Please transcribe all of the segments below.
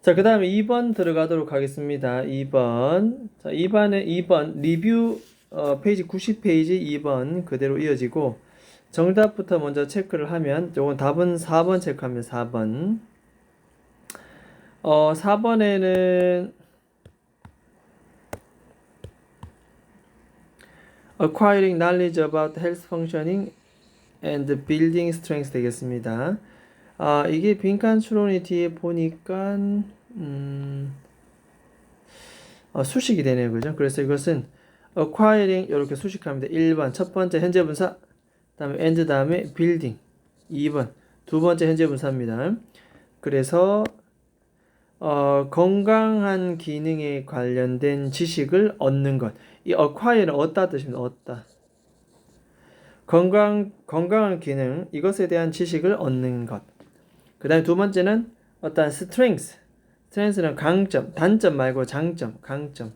자, 그 다음에 2번 들어가도록 하겠습니다. 2번. 자, 2번 리뷰 페이지 90페이지 2번 그대로 이어지고 정답부터 먼저 체크를 하면 요건 답은 4번 체크하면 4번. 4번에는 acquiring knowledge about health functioning and building strength 되겠습니다. 이게 빈칸 추론이 뒤에 보니까 수식이 되네요. 그죠? 그래서 이것은 acquiring 이렇게 수식합니다. 1번 첫 번째 현재 분사, 다음에 and 다음에 building 2번 두 번째 현재 분사입니다. 그래서 건강한 기능에 관련된 지식을 얻는 것. 이 acquire는 얻다 뜻입니다. 얻다. 건강한 기능, 이것에 대한 지식을 얻는 것. 그 다음에 두 번째는 어떤 strength. strength는 강점, 단점 말고 장점, 강점.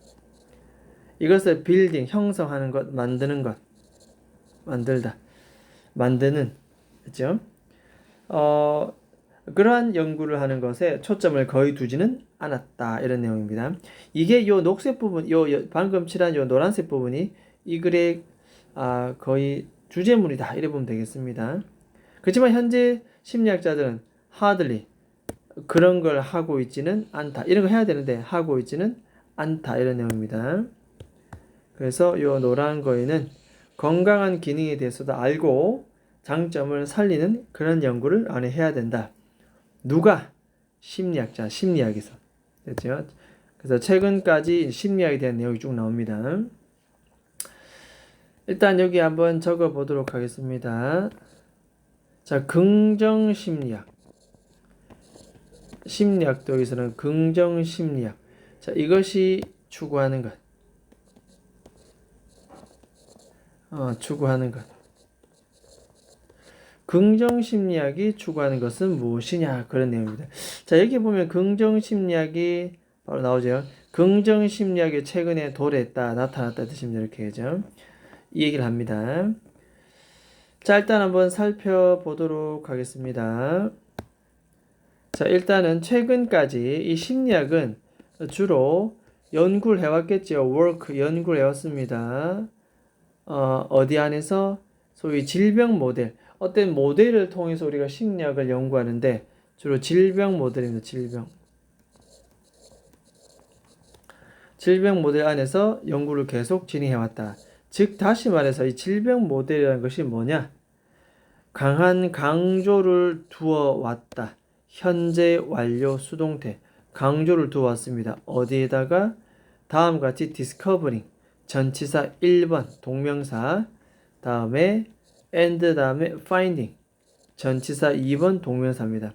이것을 building, 형성하는 것, 만드는 것. 만들다. 만드는. 그죠? 그러한 연구를 하는 것에 초점을 거의 두지는 않았다. 이런 내용입니다. 이게 요 녹색 부분, 방금 칠한 요 노란색 부분이 이 글의 거의 주제물이다. 이래 보면 되겠습니다. 그렇지만 현재 심리학자들은 hardly 그런 걸 하고 있지는 않다. 이런 거 해야 되는데 하고 있지는 않다. 이런 내용입니다. 그래서 요 노란 거에는 건강한 기능에 대해서도 알고 장점을 살리는 그런 연구를 안에 해야 된다. 누가? 심리학자, 심리학에서. 됐죠? 그래서 최근까지 심리학에 대한 내용이 쭉 나옵니다. 일단 여기 한번 적어 보도록 하겠습니다. 자, 긍정 심리학. 심리학도 여기서는 긍정 심리학. 자, 이것이 추구하는 것. 추구하는 것. 긍정 심리학이 추구하는 것은 무엇이냐? 그런 내용입니다. 자, 여기 보면 긍정 심리학이 바로 나오죠. 긍정 심리학이 최근에 도래했다, 나타났다 뜻입니다. 이렇게 하죠. 이 얘기를 합니다. 자, 일단 한번 살펴보도록 하겠습니다. 자, 일단은 최근까지 이 심리학은 주로 연구를 해왔겠죠. work, 연구를 해왔습니다. 어디 안에서 소위 질병 모델, 어떤 모델을 통해서 우리가 심리학을 연구하는데 주로 질병 모델입니다. 질병 모델 안에서 연구를 계속 진행해왔다. 즉 다시 말해서 이 질병 모델이라는 것이 뭐냐? 강한 강조를 두어왔다. 현재 완료 수동태 강조를 두어왔습니다. 어디에다가? 다음과 같이 discovering 전치사 1번 동명사 다음에 and 다음에 finding 전치사 2번 동명사입니다.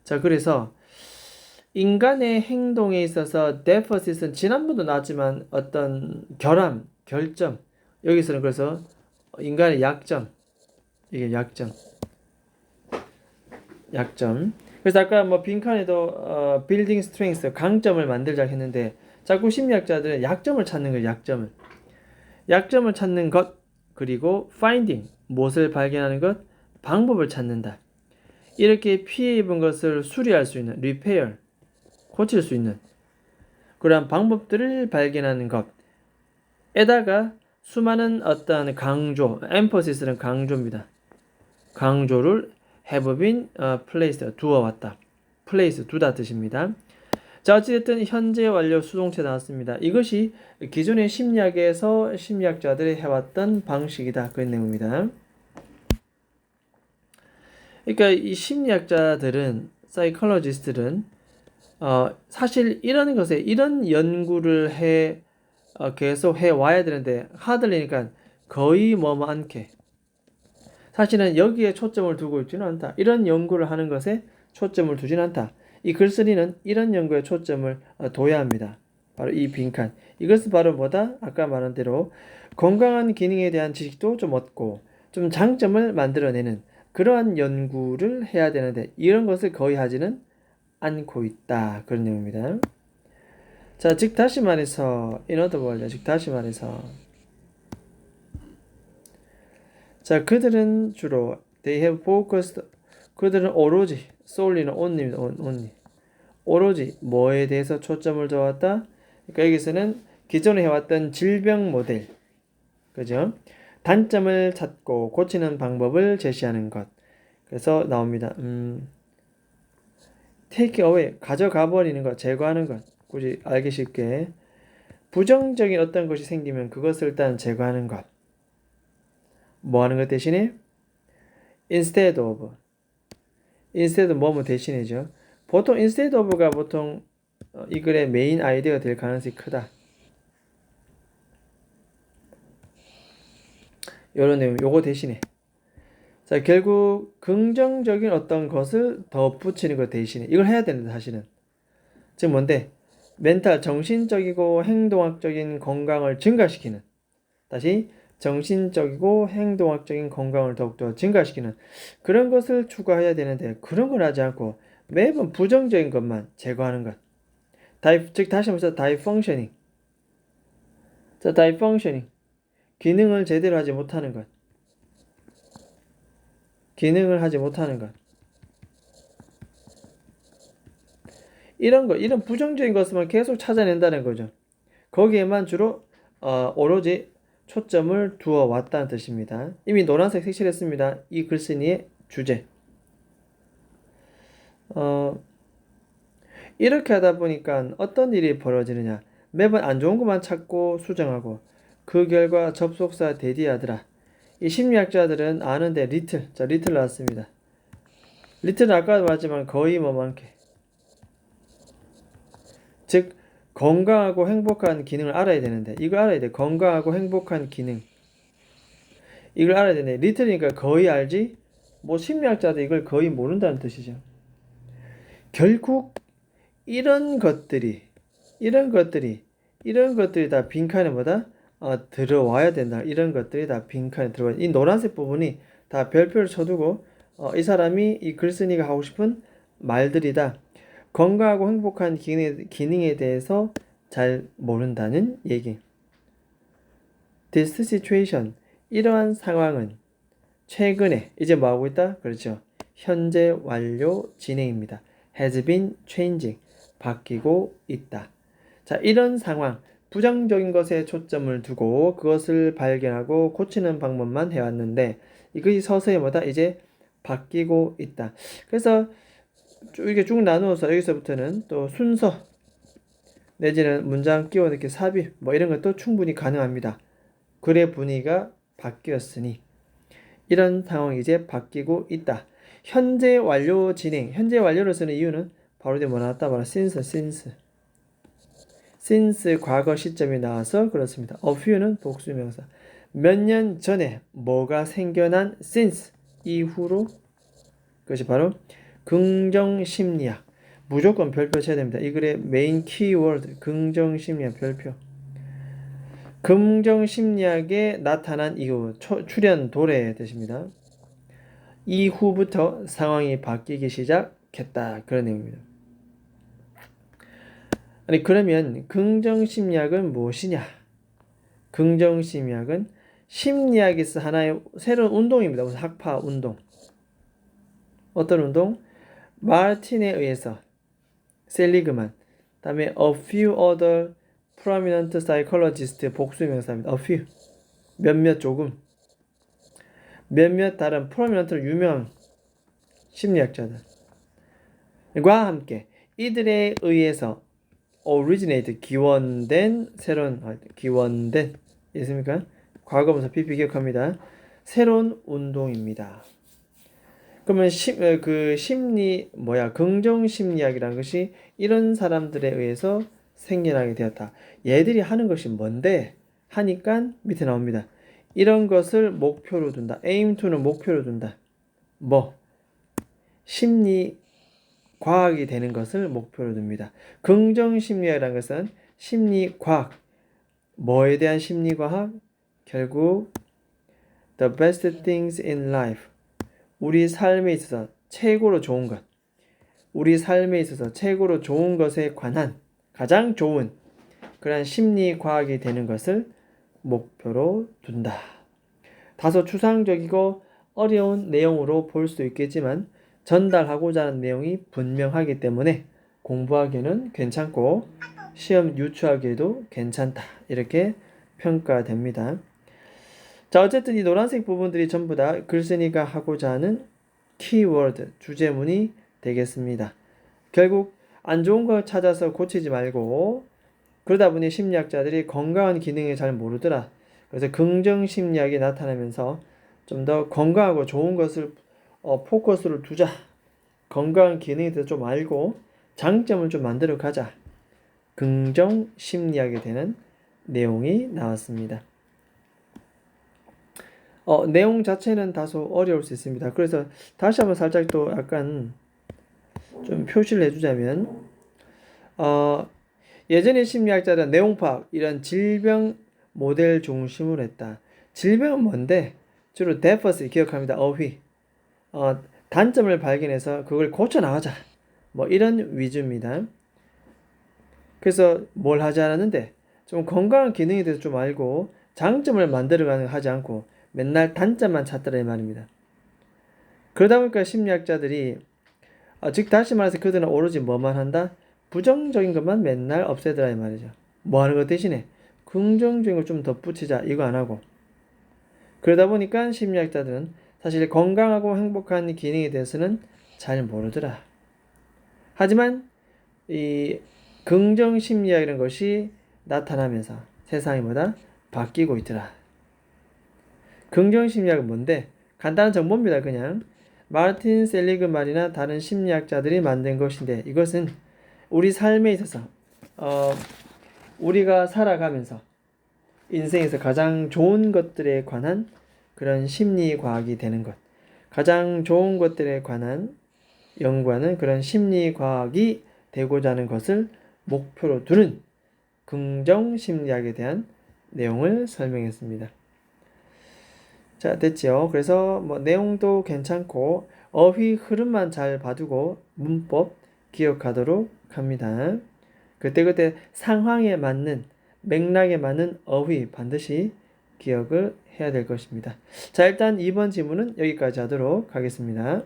자, 그래서 인간의 행동에 있어서 deficit은 지난번도 나왔지만 어떤 결함, 결점 여기서는 그래서 인간의 약점 이게 약점 그래서 아까 뭐 빈칸에도 building strength 강점을 만들자 했는데 자꾸 심리학자들은 약점을 찾는 거예요. 약점을 찾는 것 그리고 finding 무엇을 발견하는 것 방법을 찾는다. 이렇게 피해 입은 것을 수리할 수 있는 repair 고칠 수 있는 그러한 방법들을 발견하는 것에다가 수많은 어떤 강조 emphasis 강조입니다. 강조를 have been placed 두어왔다. place 두다 뜻입니다. 자, 어찌됐든 현재 완료 수동태 나왔습니다. 이것이 기존의 심리학에서 심리학자들이 해왔던 방식이다. 그런 내용입니다. 그러니까 이 심리학자들은 사이콜로지스트들은 사실 이런 것에 이런 연구를 계속 해 와야 되는데 하들리니까 거의 않게 사실은 여기에 초점을 두고 있지는 않다. 이런 연구를 하는 것에 초점을 두지는 않다. 이 글쓰기는 이런 연구에 초점을 둬야 합니다. 바로 이 빈칸. 이것은 바로 뭐다? 아까 말한 대로 건강한 기능에 대한 지식도 좀 얻고 좀 장점을 만들어내는 그러한 연구를 해야 되는데 이런 것을 거의 하지는 않고 있다. 그런 내용입니다. 자, 즉 다시 말해서 in other words, 즉 다시 말해서 자, 그들은 주로 they have focused 그들은 오로지 solely는 only입니다. only 오로지 뭐에 대해서 초점을 두었다? 그러니까 여기서는 기존에 해왔던 질병 모델, 그죠? 단점을 찾고 고치는 방법을 제시하는 것. 그래서 나옵니다. take away, 가져가 버리는 것, 제거하는 것. 굳이 알기 쉽게. 부정적인 어떤 것이 생기면 그것을 일단 제거하는 것. 뭐 하는 것 대신에? instead of. instead 뭐뭐 대신이죠. 보통 instead of가 보통 이 글의 메인 아이디어가 될 가능성이 크다. 이런 내용, 요거 대신에. 자, 결국 긍정적인 어떤 것을 덧붙이는 것 대신에 이걸 해야 되는데 사실은. 즉 뭔데? 멘탈, 정신적이고 행동학적인 건강을 증가시키는. 다시 정신적이고 행동학적인 건강을 더욱더 증가시키는 그런 것을 추구해야 되는데 그런 걸 하지 않고 매번 부정적인 것만 제거하는 것. 즉 다시 말해서 다이펑셔닝. 자, 다이펑셔닝. 기능을 제대로 하지 못하는 것. 기능을 하지 못하는 것. 이런 거, 이런 부정적인 것만 계속 찾아낸다는 거죠. 거기에만 주로 오로지 초점을 두어 왔다는 뜻입니다. 이미 노란색 색칠했습니다. 이 글쓴이의 주제. 이렇게 하다 보니까 어떤 일이 벌어지느냐. 매번 안 좋은 것만 찾고 수정하고 그 결과 접속사 대디하더라. 이 심리학자들은 아는데 리틀. 자, 리틀 나왔습니다. 리틀은 아까도 말했지만 거의 뭐만게. 즉 건강하고 행복한 기능을 알아야 되는데 이걸 알아야 돼. 건강하고 행복한 기능. 이걸 알아야 되네. 리틀이니까 거의 알지? 뭐 심리학자도 이걸 거의 모른다는 뜻이죠. 결국 이런 것들이 다 빈칸에 뭐다? 들어와야 된다. 이런 것들이 다 빈칸에 들어와야 돼. 이 노란색 부분이 다 별표를 쳐두고 이 사람이 이 글쓴이가 하고 싶은 말들이다. 건강하고 행복한 기능에 대해서 잘 모른다는 얘기. This situation, 이러한 상황은 최근에 이제 뭐 하고 있다? 그렇죠. 현재 완료 진행입니다. has been changing, 바뀌고 있다. 자, 이런 상황, 부정적인 것에 초점을 두고 그것을 발견하고 고치는 방법만 해왔는데 이것이 서서히 뭐다? 이제 바뀌고 있다. 그래서 이렇게 쭉 나누어서 여기서부터는 또 순서 내지는 문장 끼워 넣기 삽입 뭐 이런 것도 충분히 가능합니다. 글의 분위기가 바뀌었으니 이런 상황이 이제 바뀌고 있다. 현재 완료 진행. 현재 완료를 쓰는 이유는 바로 이제 뭐 나왔다? 바로 since 과거 시점이 나와서 그렇습니다. a few는 복수명사. 몇 년 전에 뭐가 생겨난 since 이후로 그것이 바로 긍정심리학. 무조건 별표 쳐야 됩니다. 이 글의 메인 키워드 긍정심리학 별표. 긍정심리학에 나타난 이후 출현 도래의 뜻입니다. 이후부터 상황이 바뀌기 시작했다. 그런 내용입니다. 아니 그러면 긍정심리학은 무엇이냐? 긍정심리학은 심리학에서 하나의 새로운 운동입니다. 무슨 학파 운동. 어떤 운동? 마르틴에 의해서 셀리그만, 다음에 a few other prominent psychologists 복수명사입니다. a few 몇몇 조금 몇몇 다른 prominent 유명 심리학자들과 함께 이들에 의해서 originate 기원된 새로운 기원된 있습니까? 과거분사 PP 기억합니다. 새로운 운동입니다. 그러면 긍정 심리학이라는 것이 이런 사람들에 의해서 생겨나게 되었다. 얘들이 하는 것이 뭔데? 하니까 밑에 나옵니다. 이런 것을 목표로 둔다. aim to는 목표로 둔다. 뭐? 심리 과학이 되는 것을 목표로 둡니다. 긍정 심리학이라는 것은 심리 과학. 뭐에 대한 심리 과학? 결국 the best things in life. 우리 삶에 있어서 최고로 좋은 것. 우리 삶에 있어서 최고로 좋은 것에 관한 가장 좋은 그런 심리 과학이 되는 것을 목표로 둔다. 다소 추상적이고 어려운 내용으로 볼 수 있겠지만 전달하고자 하는 내용이 분명하기 때문에 공부하기에는 괜찮고 시험 유추하기에도 괜찮다. 이렇게 평가됩니다. 자, 어쨌든 이 노란색 부분들이 전부 다 글쓴이가 하고자 하는 키워드, 주제문이 되겠습니다. 결국 안 좋은 거 찾아서 고치지 말고 그러다 보니 심리학자들이 건강한 기능을 잘 모르더라. 그래서 긍정 심리학이 나타나면서 좀 더 건강하고 좋은 것을 포커스를 두자. 건강한 기능에 대해서 좀 알고 장점을 좀 만들어 가자. 긍정 심리학에 대한 내용이 나왔습니다. 내용 자체는 다소 어려울 수 있습니다. 그래서 다시 한번 살짝 또 약간 좀 표시를 해주자면 예전에 심리학자들은 내용 파악, 이런 질병 모델 중심으로 했다. 질병은 뭔데? 주로 데퍼스 기억합니다. 어휘. 단점을 발견해서 그걸 고쳐나가자. 뭐 이런 위주입니다. 그래서 뭘 하지 않았는데 좀 건강한 기능에 대해서 좀 알고 장점을 만들어가는 하지 않고 맨날 단점만 찾더라 이 말입니다. 그러다 보니까 심리학자들이 즉 다시 말해서 그들은 오로지 뭐만 한다? 부정적인 것만 맨날 없애더라 이 말이죠. 뭐 하는 것 대신에 긍정적인 걸 좀 덧붙이자 이거 안 하고. 그러다 보니까 심리학자들은 사실 건강하고 행복한 기능에 대해서는 잘 모르더라. 하지만 이 긍정 심리학이라는 것이 나타나면서 세상이 뭐다? 바뀌고 있더라. 긍정 심리학은 뭔데? 간단한 정보입니다. 그냥 마르틴 셀리그만이나 다른 심리학자들이 만든 것인데 이것은 우리 삶에 있어서 우리가 살아가면서 인생에서 가장 좋은 것들에 관한 그런 심리과학이 되는 것, 가장 좋은 것들에 관한 연구하는 그런 심리과학이 되고자 하는 것을 목표로 두는 긍정 심리학에 대한 내용을 설명했습니다. 자, 됐죠? 그래서 뭐 내용도 괜찮고 어휘 흐름만 잘 봐두고 문법 기억하도록 합니다. 그때그때 상황에 맞는 맥락에 맞는 어휘 반드시 기억을 해야 될 것입니다. 자, 일단 이번 질문은 여기까지 하도록 하겠습니다.